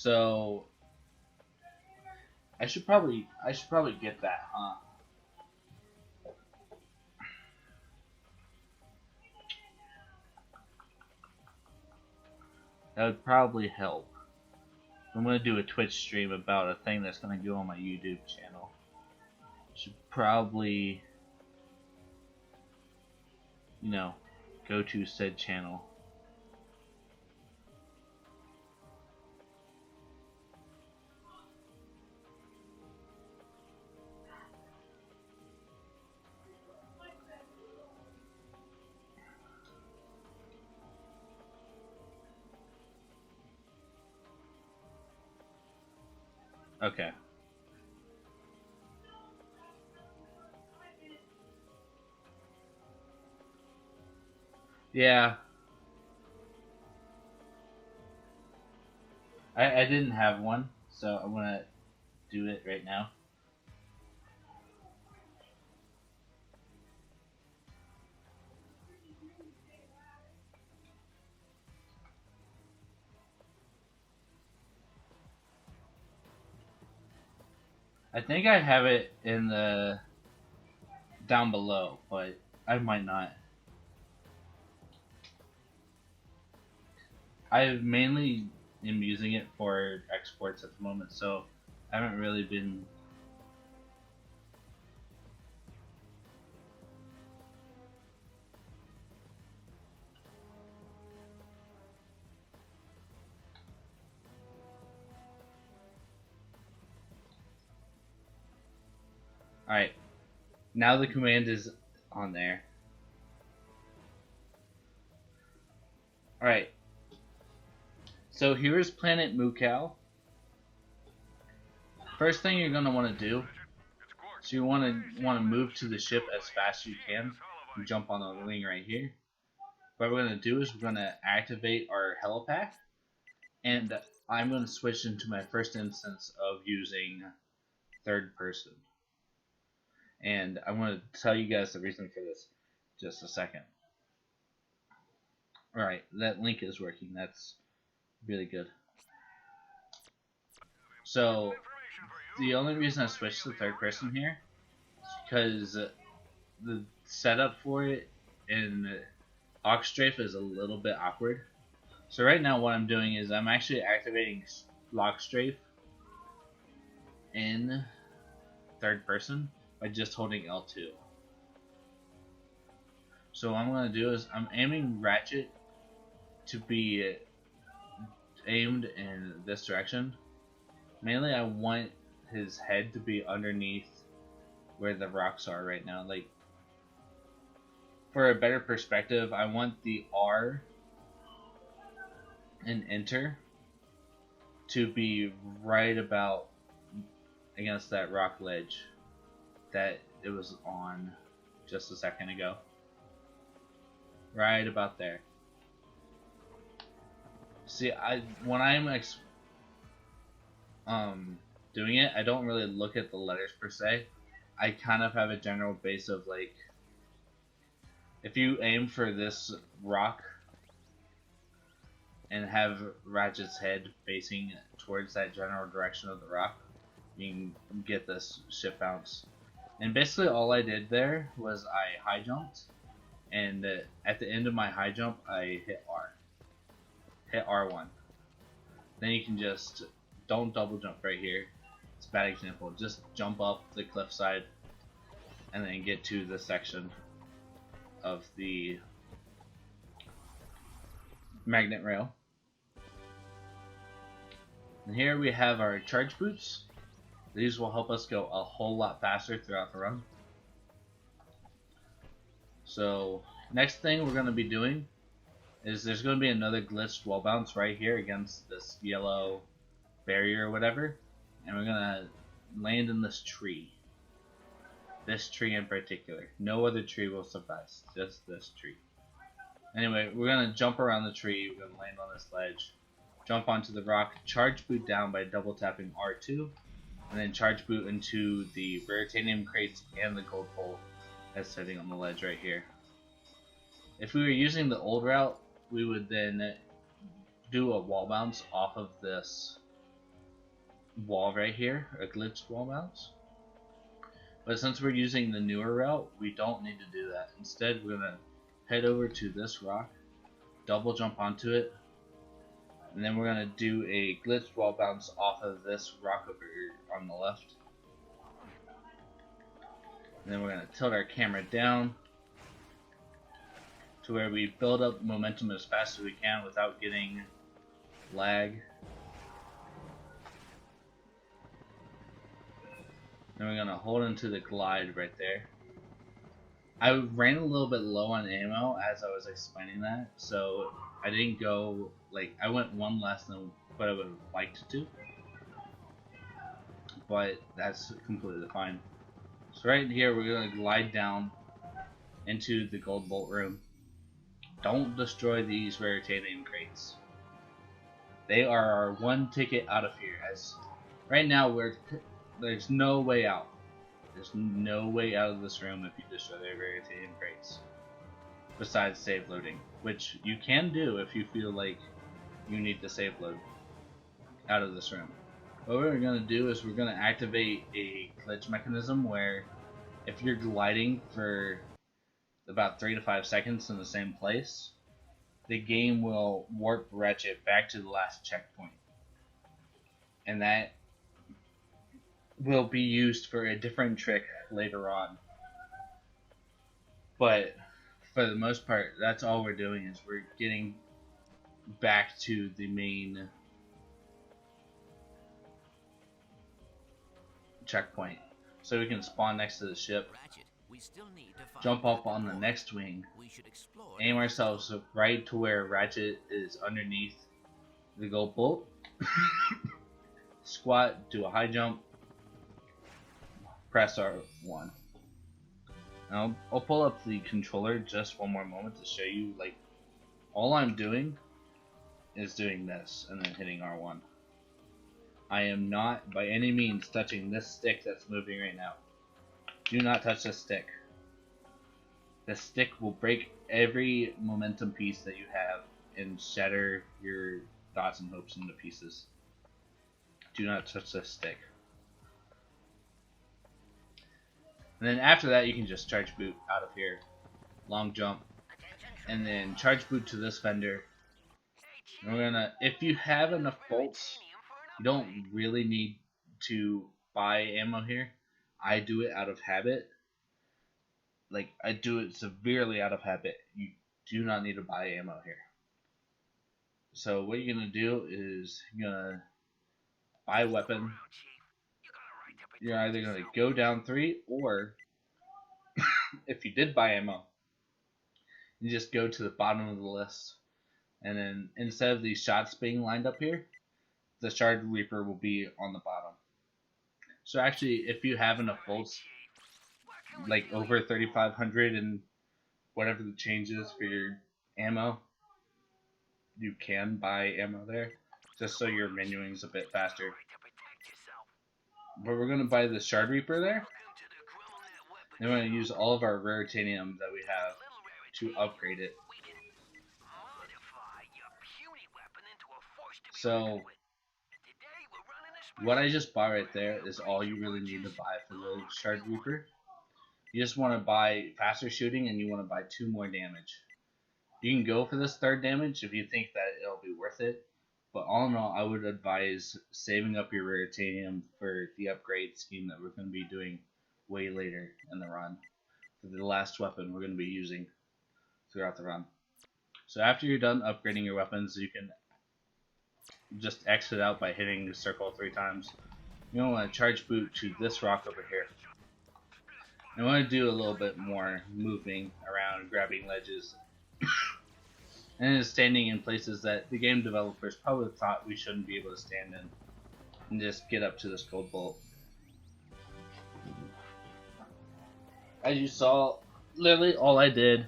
So I should probably get that, huh? That would probably help. I'm gonna do a Twitch stream about a thing that's gonna go on my YouTube channel. Should probably, go to said channel. Okay. Yeah. I didn't have one, so I'm gonna do it right now. I think I have it in the down below, but I might not. I mainly am using it for exports at the moment, so I haven't really been. Alright, now the command is on there. Alright, so here is planet Mukow. First thing you're going to want to do, so you want to move to the ship as fast as you can and jump on the wing right here. What we're going to do is we're going to activate our helipad, and I'm going to switch into my first instance of using third person. And I'm going to tell you guys the reason for this in just a second. Alright, that link is working. That's really good. So, the only reason I switched to third person here is because the setup for it in Ocstrafe is a little bit awkward. So right now what I'm doing is I'm actually activating Lockstrafe in third person by just holding L2. So what I'm going to do is I'm aiming Ratchet to be aimed in this direction. Mainly I want his head to be underneath where the rocks are right now. Like, for a better perspective, I want the R and enter to be right about against that rock ledge that it was on just a second ago. Right about there. See, when I'm doing it, I don't really look at the letters per se. I kind of have a general base of, like, if you aim for this rock and have Ratchet's head facing towards that general direction of the rock, you can get this ship bounce. And basically all I did there was I high jumped, and at the end of my high jump I hit R. Hit R1. Then you can just, don't double jump right here. It's a bad example. Just jump up the cliffside and then get to the section of the magnet rail. And here we have our charge boots. These will help us go a whole lot faster throughout the run. So next thing we're going to be doing is there's going to be another glitched wall bounce right here against this yellow barrier or whatever, and we're going to land in this tree. This tree in particular. No other tree will suffice, just this tree. Anyway, we're going to jump around the tree, we're going to land on this ledge, jump onto the rock, charge boot down by double tapping R2, and then charge boot into the Veritanium crates and the gold pole that's sitting on the ledge right here. If we were using the old route, we would then do a wall bounce off of this wall right here, a glitched wall bounce. But since we're using the newer route, we don't need to do that. Instead, we're gonna head over to this rock, double jump onto it, and then we're gonna do a glitched wall bounce off of this rock over here on the left. And then we're gonna tilt our camera down to where we build up momentum as fast as we can without getting lag. Then we're gonna hold into the glide right there. I ran a little bit low on ammo as I was explaining that, so I didn't go, like, I went one less than what I would have liked to, but that's completely fine. So right here we're gonna glide down into the gold bolt room. Don't destroy these rare titanium crates. They are our one ticket out of here, as right now there's no way out. There's no way out of this room if you destroy the rare titanium crates. Besides save loading, which you can do if you feel like you need to save load out of this room. What we're going to do is we're going to activate a glitch mechanism where if you're gliding for about 3 to 5 seconds in the same place, the game will warp Ratchet back to the last checkpoint. And that will be used for a different trick later on. But for the most part, that's all we're doing, is we're getting back to the main checkpoint. So we can spawn next to the ship, Ratchet, we still need to jump up on the next wing, we should explore aim ourselves right to where Ratchet is underneath the gold bolt, squat, do a high jump, press R1. Now I'll pull up the controller just one more moment to show you, like, all I'm doing is doing this and then hitting R1. I am not by any means touching this stick that's moving right now. Do not touch this stick. The stick will break every momentum piece that you have and shatter your thoughts and hopes into pieces. Do not touch this stick. And then after that, you can just charge boot out of here, long jump, and then charge boot to this fender. And we're gonna, if you have enough bolts, you don't really need to buy ammo here. I do it out of habit. Like, I do it severely out of habit. You do not need to buy ammo here. So what you're gonna do is you're gonna buy a weapon. You're either gonna go down 3, or if you did buy ammo, you just go to the bottom of the list, and then instead of these shots being lined up here, the Shard Reaper will be on the bottom. So actually, if you have enough bolts, like over 3,500 and whatever the change is for your ammo, you can buy ammo there, just so your menuing is a bit faster. But we're gonna buy the Shard Reaper there, and we're gonna use all of our rare titanium that we have to upgrade it. So what I just bought right there is all you really need to buy for the Shard Reaper. You just want to buy faster shooting, and you want to buy 2 more damage. You can go for this 3rd damage if you think that it'll be worth it, but all in all, I would advise saving up your rare titanium for the upgrade scheme that we're going to be doing way later in the run, for the last weapon we're going to be using throughout the run. So after you're done upgrading your weapons, you can just exit out by hitting the circle 3 times. You don't want to charge boot to this rock over here. I want to do a little bit more moving around, grabbing ledges, and standing in places that the game developers probably thought we shouldn't be able to stand in, and just get up to this gold bolt. As you saw, literally all I did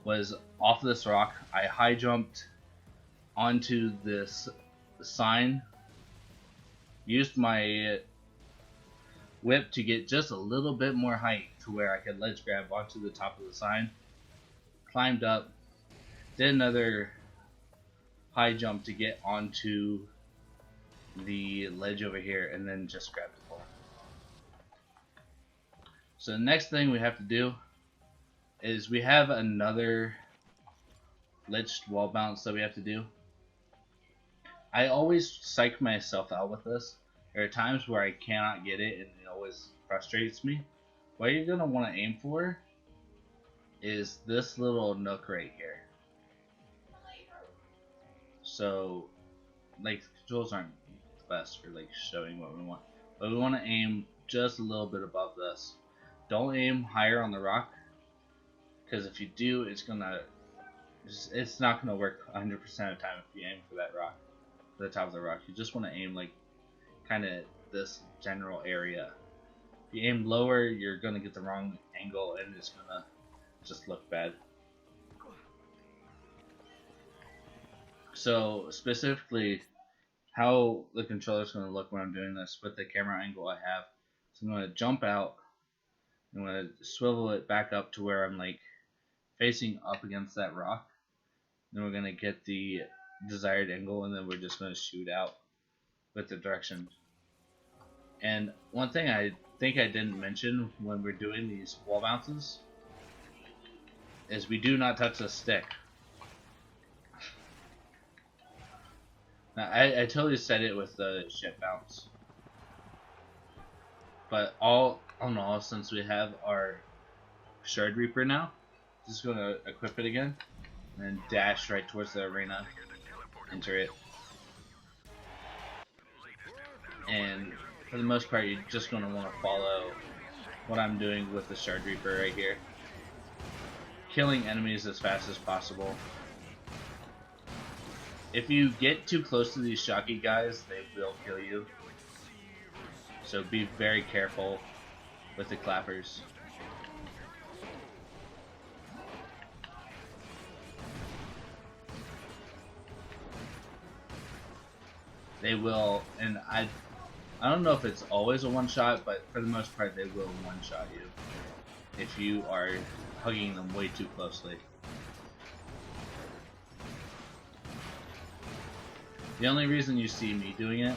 was off this rock, I high jumped onto this sign, used my whip to get just a little bit more height to where I could ledge grab onto the top of the sign, climbed up, did another high jump to get onto the ledge over here and then just grab the pole. So the next thing we have to do is we have another glitched wall bounce that we have to do. I always psych myself out with this. There are times where I cannot get it and it always frustrates me. What you're going to want to aim for is this little nook right here. So, like, the controls aren't the best for like showing what we want, but we want to aim just a little bit above this. Don't aim higher on the rock, because if you do, it's not gonna work 100% of the time if you aim for that rock, for the top of the rock. You just want to aim like kind of this general area. If you aim lower, you're gonna get the wrong angle and it's gonna just look bad. So specifically, how the controller is going to look when I'm doing this with the camera angle I have. So I'm going to jump out. I'm going to swivel it back up to where I'm like facing up against that rock. Then we're going to get the desired angle, and then we're just going to shoot out with the direction. And one thing I think I didn't mention when we're doing these wall bounces is we do not touch the stick. Now, I totally said it with the ship bounce, but all in all, since we have our Shard Reaper now, just going to equip it again and then dash right towards the arena, enter it, and for the most part you're just going to want to follow what I'm doing with the Shard Reaper right here, killing enemies as fast as possible. If you get too close to these shocky guys, they will kill you. So be very careful with the clappers. They will, and I don't know if it's always a one shot, but for the most part they will one shot you if you are hugging them way too closely. The only reason you see me doing it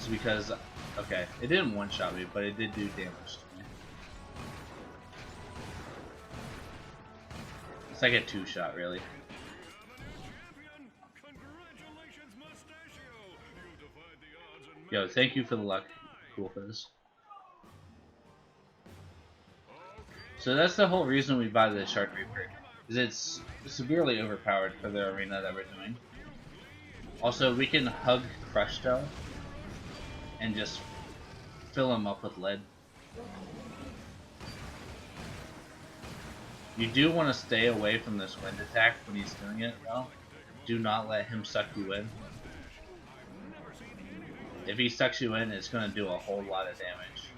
is because, okay, it didn't one-shot me, but it did do damage to me. It's like a two-shot, really. Yo, thank you for the luck. Cool for this. So that's the whole reason we buy the Shard Reaper, is it's severely overpowered for the arena that we're doing. Also, we can hug Crush Dough and just fill him up with lead. You do want to stay away from this wind attack when he's doing it, though. Do not let him suck you in. If he sucks you in, it's going to do a whole lot of damage.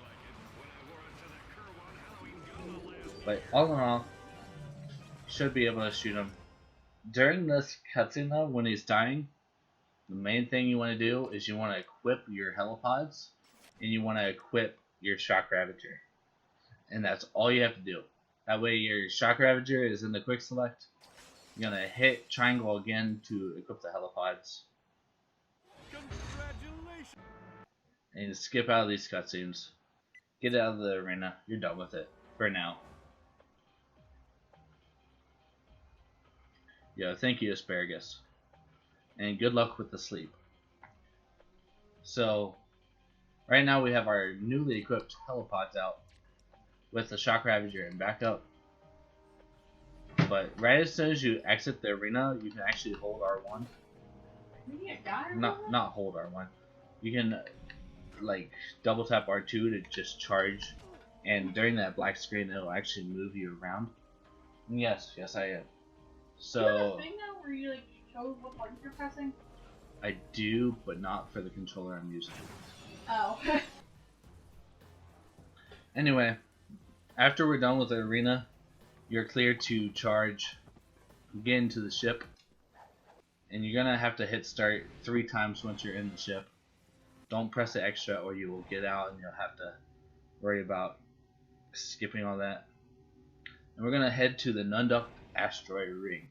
But all in all, you should be able to shoot him. During this cutscene, though, when he's dying, the main thing you want to do is you want to equip your helipods and you want to equip your shock ravager, and that's all you have to do. That way your shock ravager is in the quick select. You're gonna hit triangle again to equip the helipods, and you skip out of these cutscenes. Get out of the arena. You're done with it for now. Yo, thank you, Asparagus. And good luck with the sleep. So, right now we have our newly equipped helipods out with the shock ravager and backup. But right as soon as you exit the arena, you can actually hold R1. Not hold R1. You can like double tap R2 to just charge, and during that black screen, it'll actually move you around. And yes, I am. So. Do you have a thing now where you like show what buttons you're pressing? I do, but not for the controller I'm using. Oh. Anyway, after we're done with the arena, you're clear to charge, get into the ship, and you're gonna have to hit start 3 times once you're in the ship. Don't press it extra or you will get out and you'll have to worry about skipping all that. And we're gonna head to the Nunduk asteroid ring.